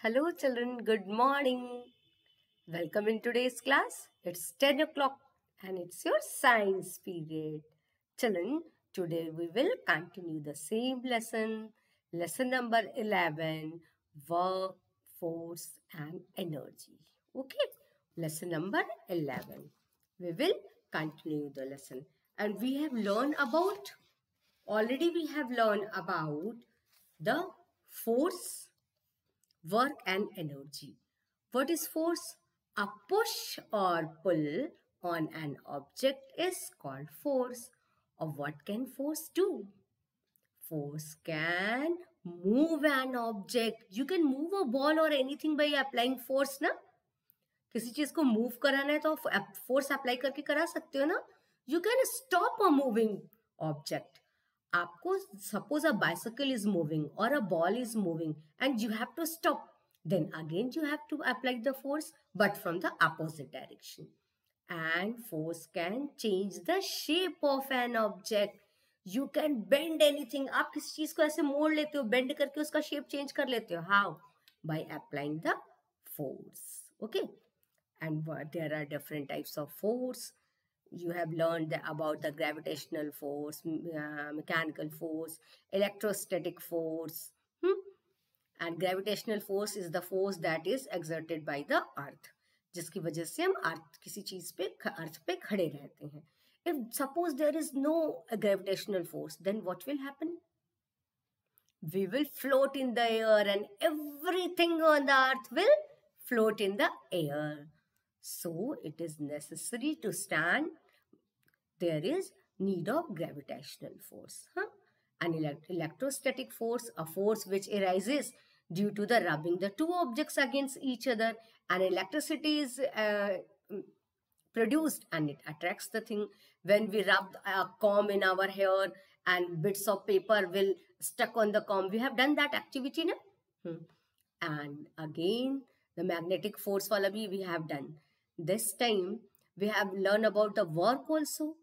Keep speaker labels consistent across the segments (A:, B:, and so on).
A: Hello children, good morning. Welcome in today's class. It's 10 o'clock and it's your science period. Children, today we will continue the same lesson. Lesson number 11, work, force and energy. Okay, lesson number 11. We will continue the lesson. And we have learned about, already we have learned about the force, work and energy. What is force? A push or pull on an object is called force. Or what can force do? Force can move an object. You can move a ball or anything by applying force ना. किसी चीज को move कराना है तो force apply करके करा सकते हो ना. You can stop a moving object. आपको suppose a bicycle is moving और a ball is moving and you have to stop, then again you have to apply the force but from the opposite direction. And force can change the shape of an object. You can bend anything. आप किसी चीज को ऐसे मोड़ लेते हो, bend करके उसका शेप चेंज कर लेते हो. How? By applying the force. Okay. And there are different types of force. You have learned about the gravitational force, mechanical force, electrostatic force. And gravitational force is the force that is exerted by the earth, जिसकी वजह से हम अर्थ किसी चीज पे अर्थ पे खड़े रहते हैं. If suppose there is no gravitational force, then what will happen? We will float in the air and everything on the earth will float in the air. So it is necessary to stand. There is need of gravitational force. An electrostatic force, a force which arises due to the rubbing the two objects against each other, and electricity is produced and it attracts the thing. When we rub a comb in our hair and bits of paper will stuck on the comb, we have done that activity na? And again the magnetic force wala bhi we have done. This time we have learned about the work also.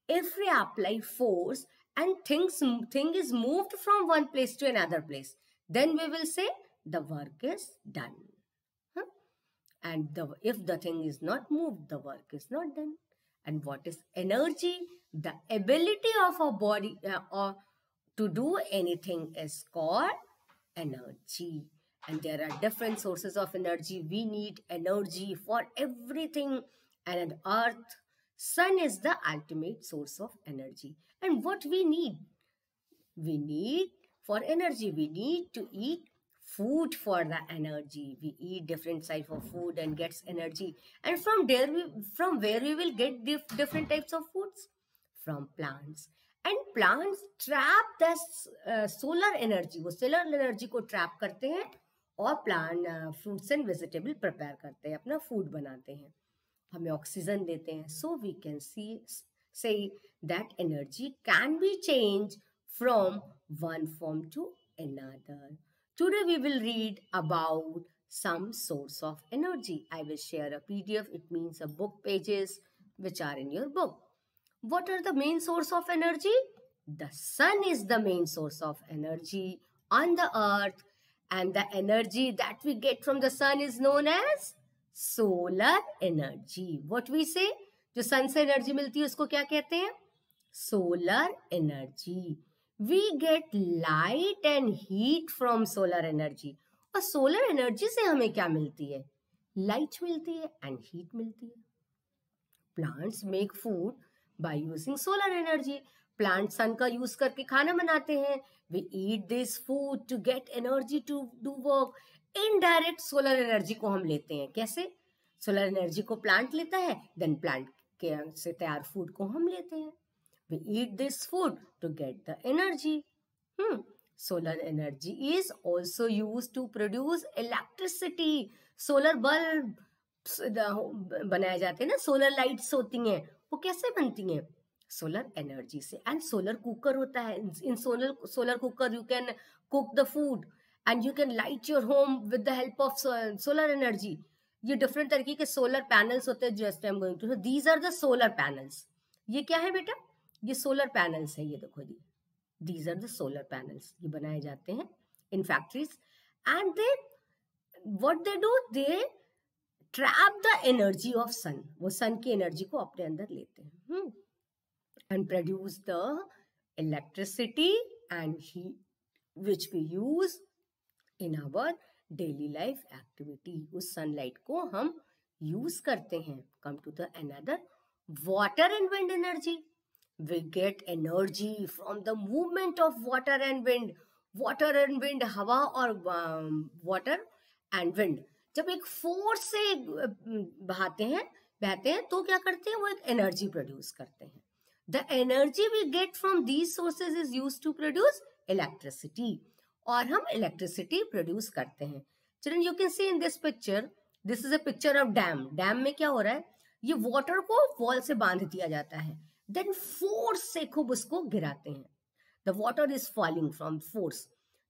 A: If we apply force and thing is moved from one place to another place, then we will say the work is done. And if the thing is not moved, the work is not done. And what is energy? The ability of a body or to do anything is called energy. And there are different sources of energy. We need energy for everything. And earth, sun is the ultimate source of energy. And what we need? We need for energy, we need to eat food for the energy. We eat different types of food and gets energy. And from where we will get different types of foods? From plants. And plants trap this solar energy. वो solar energy को trap करते हैं और plant fruits and vegetable prepare करते हैं, अपना food बनाते हैं, हमें oxygen देते हैं. So we can say that energy can be changed from one form to another. Today we will read about some source of energy. I will share a PDF. It means a book pages which are in your book. What are the main source of energy? The sun is the main source of energy on the earth, and the energy that we get from the sun is known as solar energy. What we say? जो sun से energy मिलती है उसको क्या कहते हैं? Solar energy. We get light and heat from solar energy. और solar energy से हमें क्या मिलती है? Light मिलती है and heat मिलती है. Plants make food by using solar energy. Plants sun का use करके खाना बनाते हैं. We eat this food to get energy to do work. Indirect solar energy को हम लेते हैं. कैसे? Solar energy को plant लेता है, then plant के से तैयार food को हम लेते हैं. We eat this food to get the energy. Solar energy is also used to produce electricity. Solar bulb बनाए जाते हैं ना, solar lights होती हैं, वो कैसे बनती हैं? Solar energy से. And solar cooker होता है. In solar cooker you can cook the food and you can light your home with the help of solar energy. ये different तरीके के solar panels होते हैं. Just I'm going to show. These are the solar panels. ये क्या है बेटा? ये solar panels है. ये देखो जी. These are the solar panels. ये बनाए जाते हैं in factories and they what they do, they trap the energy of sun. वो sun की energy को अपने अंदर लेते हैं and produce the electricity and heat which we use in our daily life activity. उस sunlight को हम use करते हैं. Come to the another, water and wind energy. We get energy from the movement of water and wind. Water and wind, हवा और water and wind जब एक force से बहते हैं तो क्या करते हैं, वो एक एनर्जी प्रोड्यूस करते हैं. The energy we get from these sources is used to produce electricity, और हम इलेक्ट्रिसिटी प्रोड्यूस करते हैं. Children, you can see in this picture, this is a picture of dam. Dam में क्या हो रहा है, ये वाटर को वॉल से बांध दिया जाता है, देन फोर्स से खूब उसको गिराते हैं. The water is falling from force,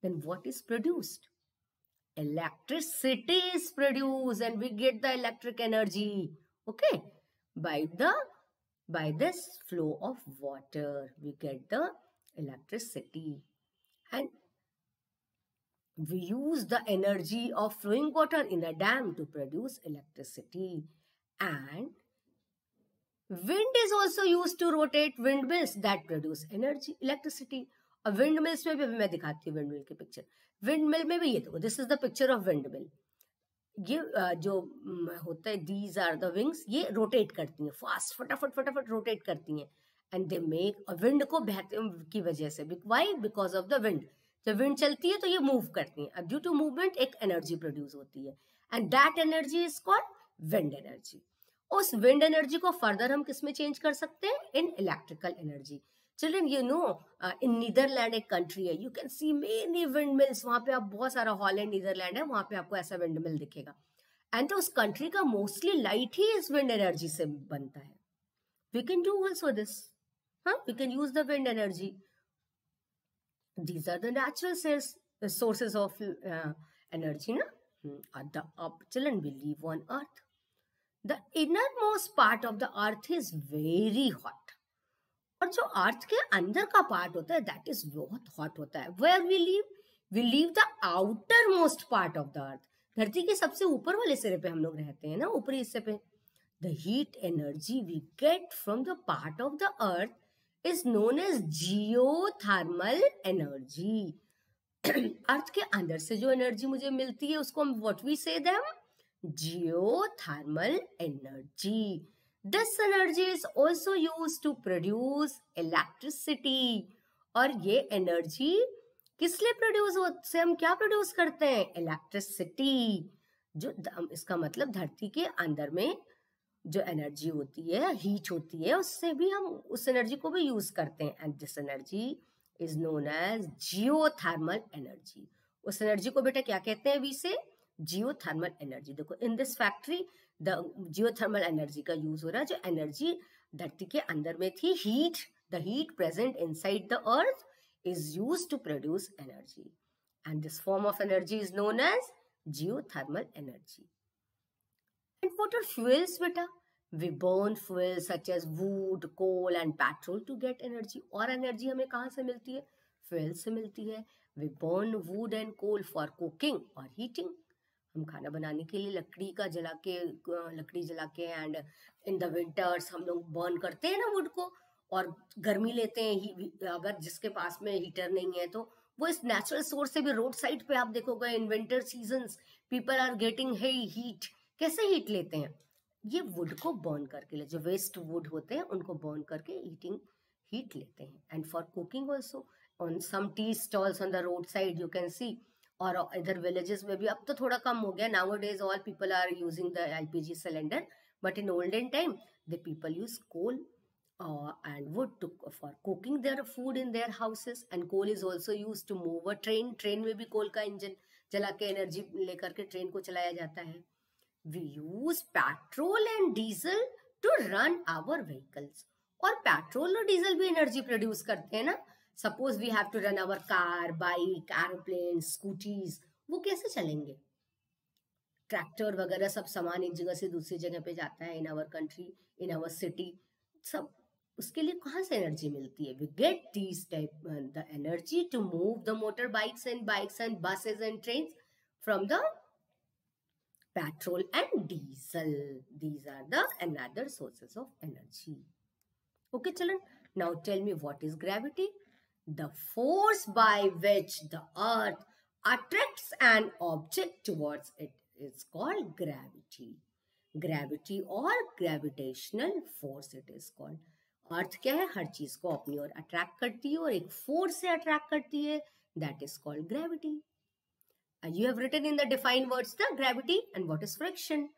A: then what is produced, electricity is produced and we get the electric energy, okay, by this flow of water we get the electricity. And we use the energy of flowing water in a dam to produce electricity. And wind is also used to rotate windmills that produce energy, electricity. अब wind mills में भी मैं दिखाती हूँ wind mill की picture. Wind mill में भी ये देखो, this is the picture of wind mill. ये जो होता है, दीज आर द विंग्स, ये रोटेट करती हैं फास्ट, फटाफट रोटेट करती हैं, एंड दे मेक विंड को बहते की वजह से. Why? Because of the wind. जब विंड चलती है तो ये मूव करती हैं, ड्यू टू मूवमेंट एक एनर्जी प्रोड्यूस होती है, and that energy is called wind energy. उस विंड एनर्जी को फर्दर हम किस में चेंज कर सकते हैं, in electrical energy. Children, you know, in Netherlands एक country है, you can see many windmills. वहाँ पे आप बहुत सारा हॉलैंड, नीदरलैंड है, वहाँ पे आपको ऐसा विंडमिल दिखेगा. एंड तो उस कंट्री का मोस्टली लाइट ही इस विंड एनर्जी से बनता है. We can do also this. We can use the wind energy. These are the natural sources of energy, na? Children, we live on earth. The innermost part of the earth is very hot. और जो अर्थ के अंदर का part होता है, that is बहुत hot होता है. Where we live the outermost part of the earth. धरती के सबसे ऊपर वाले सिरे पे हम लोग रहते हैं ना, ऊपरी हिस्से पे. The heat energy we get from the part of the earth is known as geothermal energy. Earth के अंदर से जो एनर्जी मुझे मिलती है उसको हम व्हाट वी से them, geothermal energy. This energy is also used to produce electricity. और ये एनर्जी किस लिए प्रोड्यूस से हम क्या प्रोड्यूस करते हैं, इलेक्ट्रिसिटी. जो इसका मतलब धरती के अंदर में जो एनर्जी होती है, हीट होती है, उससे भी हम उस एनर्जी को भी यूज करते हैं. And this energy is known as geothermal energy. उस एनर्जी को बेटा क्या कहते हैं, वी से जियोथर्मल एनर्जी. देखो in this factory the geothermal energy का यूज हो रहा है. जो एनर्जी धरती के अंदर में थी, heat, the heat present inside the earth is used to produce energy, and this form of energy is known as geothermal energy. And what are fuels बेटा? We burn fuels such as wood, coal and petrol to get energy. और energy हमें कहाँ से मिलती है, fuel से मिलती है. We burn wood and coal for cooking और हीटिंग. हम खाना बनाने के लिए लकड़ी जला के एंड इन द विंटर्स हम लोग बर्न करते हैं ना वुड को, और गर्मी लेते हैं. अगर जिसके पास में हीटर नहीं है तो वो इस नेचुरल सोर्स से भी, रोड साइड पे आप देखोगे in winter seasons people are getting heat. कैसे हीट लेते हैं, ये वुड को बर्न करके, जो वेस्ट वुड होते हैं उनको बर्न करके हीट लेते हैं. And for cooking also on some tea stalls on the road side you can see, और इधर विलेजेस में भी. अब तो थोड़ा कम हो गया, nowadays all people are using the LPG cylinder, but in olden time the people use coal and wood for cooking their food in their houses. And coal is also used to move a train. Train में भी कोल का engine जला के energy लेकर के train को चलाया जाता है. We use petrol and diesel to run our vehicles. और पेट्रोल और डीजल भी एनर्जी प्रोड्यूस करते हैं ना. Suppose we have to run our car, bike, aeroplane, scooties. वो कैसे चलेंगे, ट्रैक्टर वगैरह सब सामान एक जगह से दूसरी जगह पे जाता है in our country, in our city. सब उसके लिए कहाँ से एनर्जी मिलती है, we get these type the energy to move the motor bikes and buses and trains from the petrol and diesel. These are the another sources of energy. Okay, children. Now tell me, what is gravity? The force by which the earth attracts an object towards it is called gravity. Gravity or gravitational force it is called. अर्थ क्या है? हर चीज को अपनी ओर attract करती है और एक force से अट्रैक्ट करती है. That is called gravity. You have written in the defined words the gravity. And what is friction?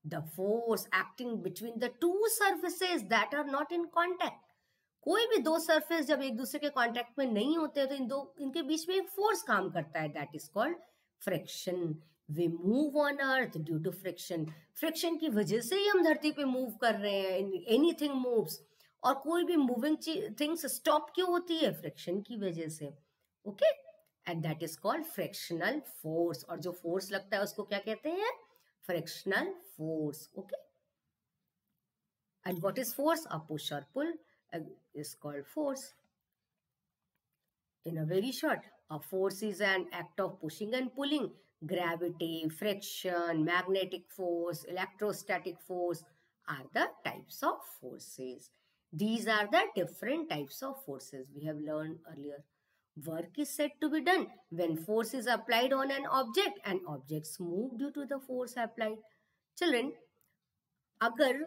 A: The force acting between the two surfaces that are not in contact. कोई भी दो surface जब एक दूसरे के contact में नहीं होते तो इनके बीच में एक फोर्स काम करता है. That is called friction. We move on earth due to friction. Friction की वजह से ही हम धरती पे मूव कर रहे हैं. Anything moves. और कोई भी मूविंग थिंग्स स्टॉप क्यों होती है? फ्रिक्शन की वजह से. Okay, and that is called frictional force. और जो फोर्स लगता है उसको क्या कहते हैं? Frictional force. Okay, and what is force? A push और पुल is called force. In a very short, a force is an act of pushing and pulling. Gravity, friction, magnetic force, electrostatic force are the types of forces. These are the different types of forces we have learned earlier. Work is said to be done when force is applied on an object and objects move due to the force applied. Children, अगर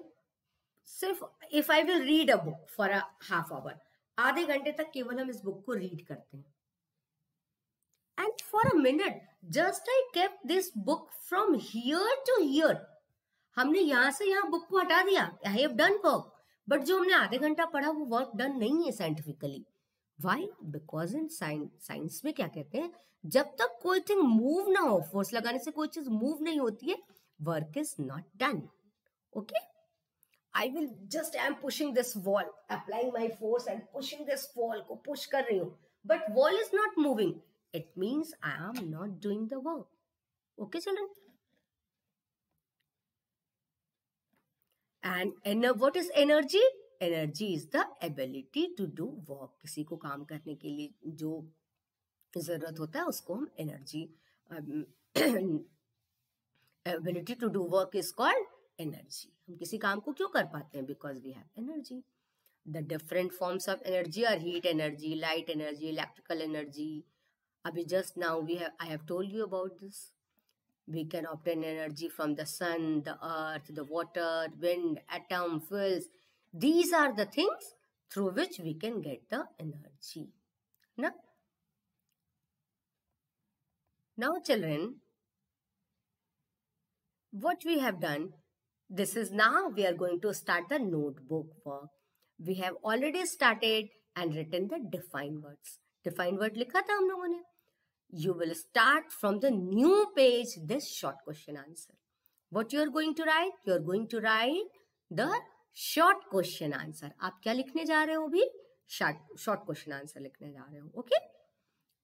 A: सिर्फ if I will read a book for a half hour, आधे घंटे तक केवल हम इस book को read करते हैं. And for a minute just I kept this book from here to here. हमने यहां से यहां बुक को हटा दिया. I have done work. But जो हमने आधे घंटा पढ़ा वो वर्क डन नहीं है scientifically. Why? Because in science में क्या कहते हैं, जब तक कोई थिंग मूव ना हो, फोर्स लगाने से कोई चीज मूव नहीं होती है, work is not done. Okay, I will just am pushing this wall, applying my force and pushing this wall को push कर रही हूँ, but wall is not moving. It means I am not doing the work. Okay, children? And what is energy? Energy is the ability to do work. किसी को काम करने के लिए जो जरूरत होता है उसको हम energy. Ability to do work is called energy. हम किसी काम को क्यों कर पाते हैं? Because we have energy. The different forms of energy are heat energy, light energy, electrical energy. अभी just now I have told you about this. We can obtain energy from the sun, the earth, the water, wind, atom, fuels. These are the things through which we can get the energy. Now children, what we have done, this is now we are going to start the notebook work. We have already started and written the defined words. Defined word लिखा था हम लोगों ने. You will start from the new page this short question answer. What you are going to write? You are going to write the short question answer. आप क्या लिखने जा रहे हो अभी? Short question answer लिखने जा रहे हो. Okay?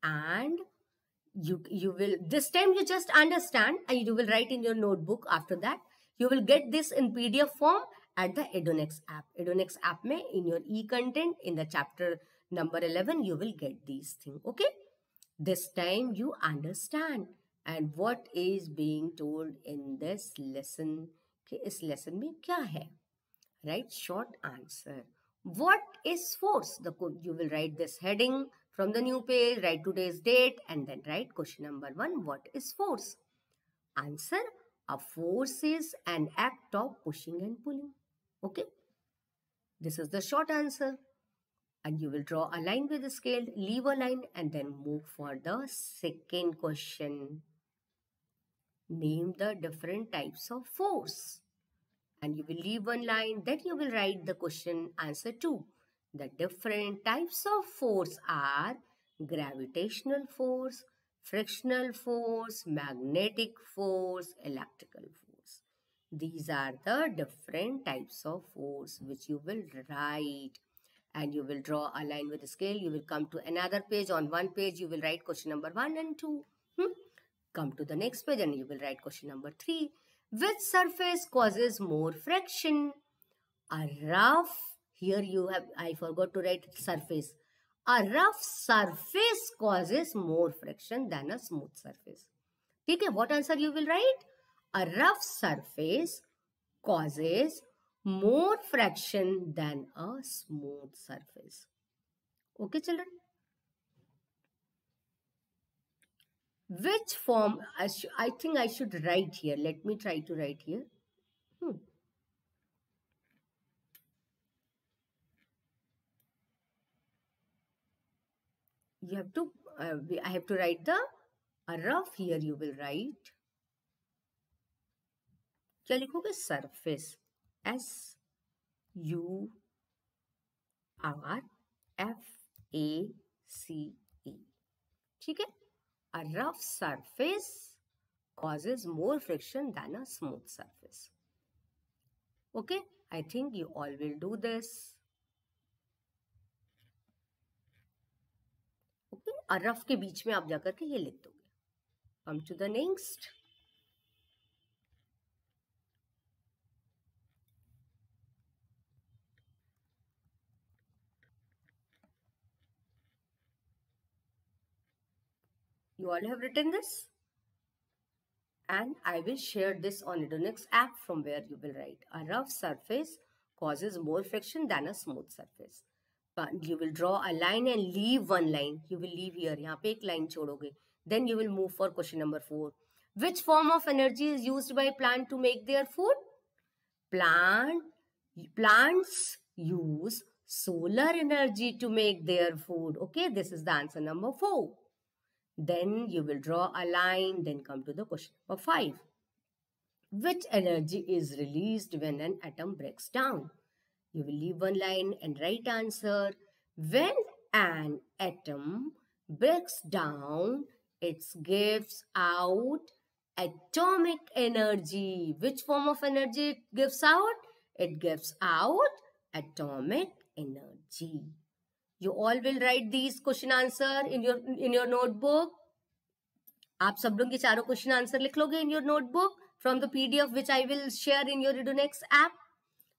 A: And you will, this time you just understand and you will write in your notebook. After that you will get this in PDF form at the Edunix app. Edunix app mein in your e-content in the chapter number 11 you will get these things. Okay, this time you understand and what is being told in this lesson. कि इस lesson में क्या है? Write short answer. What is force? You will write this heading from the new page, write today's date, and then write question number 1. What is force? Answer: a force is an act of pushing and pulling. Okay, this is the short answer. And you will draw a line with the scale, leave a line, and then move for the second question. Name the different types of force. And you will leave one line, then you will write the question answer 2. The different types of force are gravitational force, frictional force, magnetic force, electrical force. These are the different types of force which you will write. And you will draw a line with a scale. You will come to another page. On one page, you will write question number 1 and 2. Come to the next page and you will write question number 3. Which surface causes more friction? A rough, here you have, I forgot to write surface. A rough surface causes more friction than a smooth surface. Okay, what answer you will write? A rough surface causes more friction than a smooth surface. Okay, children? Which form, I think I should write here. Let me try to write here. Hmm. You have to, I have to write the a rough here you will write. क्या लिखोगे? Surface. SURFACE. ठीक है? A rough surface causes more friction than a smooth surface. Okay? I think you all will do this. Okay? A rough के बीच में आप जाकर के ये लिख दोगे. Come to the next. You all have written this? And I will share this on Edunix app from where you will write. A rough surface causes more friction than a smooth surface. But you will draw a line and leave one line. You will leave here. यहाँ पे एक line छोड़ोगे. Then you will move for question number 4. Which form of energy is used by plant to make their food? Plants use solar energy to make their food. Okay, this is the answer number 4. Then you will draw a line, then come to the question number 5. Which energy is released when an atom breaks down? You will leave one line and right answer. When an atom breaks down, it gives out atomic energy. Which form of energy it gives out? It gives out atomic energy. You all will write these question answer in your notebook. आप सब लोग ये चारों question answer लिख लोगे in your notebook from the PDF which I will share in your Edunix app.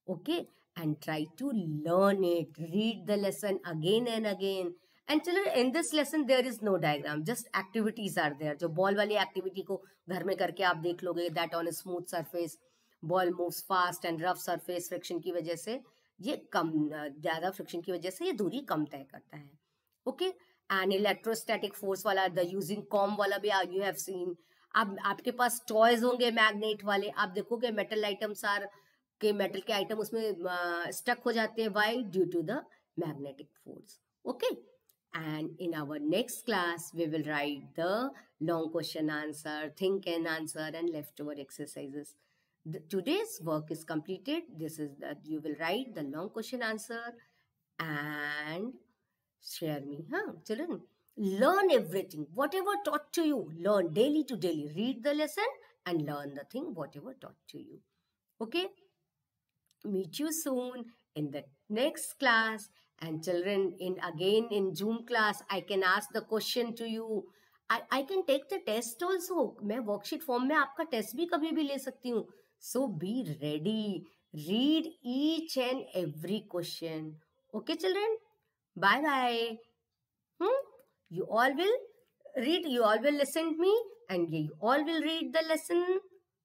A: Okay, and try to learn it. Read the lesson again and again. And children, in this lesson there is no diagram, just activities are there. जो ball वाली activity को घर में करके आप देख लोगे, that on a smooth surface ball moves fast and rough surface friction की वजह से ये कम ज़्यादा फ्रिक्शन की वजह से ये दूरी कम तय करता है. ओके, एंड इलेक्ट्रोस्टैटिक फोर्स वाला, द यूजिंग कॉम वाला भी यू हैव सीन. अब आपके पास टॉयज होंगे मैग्नेट वाले, आप देखोगे मेटल आइटम्स आर के मेटल के आइटम उसमें स्टक हो जाते हैं. Why? Due to the magnetic force. Okay, and in our next class we will write the long question answer, think and answer, and leftover exercises. Today's work is completed. This is that you will write the long question answer and share me. Children, learn everything, whatever taught to you, learn daily to daily. Read the lesson and learn the thing, whatever taught to you. Okay? Meet you soon in the next class. And children, again in Zoom class, I can ask the question to you. I can take the test also. मैं worksheet form में आपका test भी कभी भी ले सकती हूँ. So be ready. Read each and every question. Okay, children? Bye-bye. You all will read, you all will listen to me, and you all will read the lesson.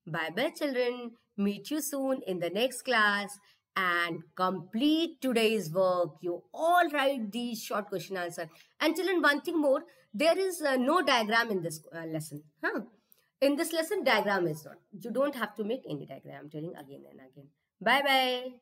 A: Bye-bye, children. Meet you soon in the next class. And complete today's work. You all write these short question answer. And children, one thing more, there is no diagram in this lesson. In this lesson, diagram is not. You don't have to make any diagram. I'm telling again and again. Bye-bye.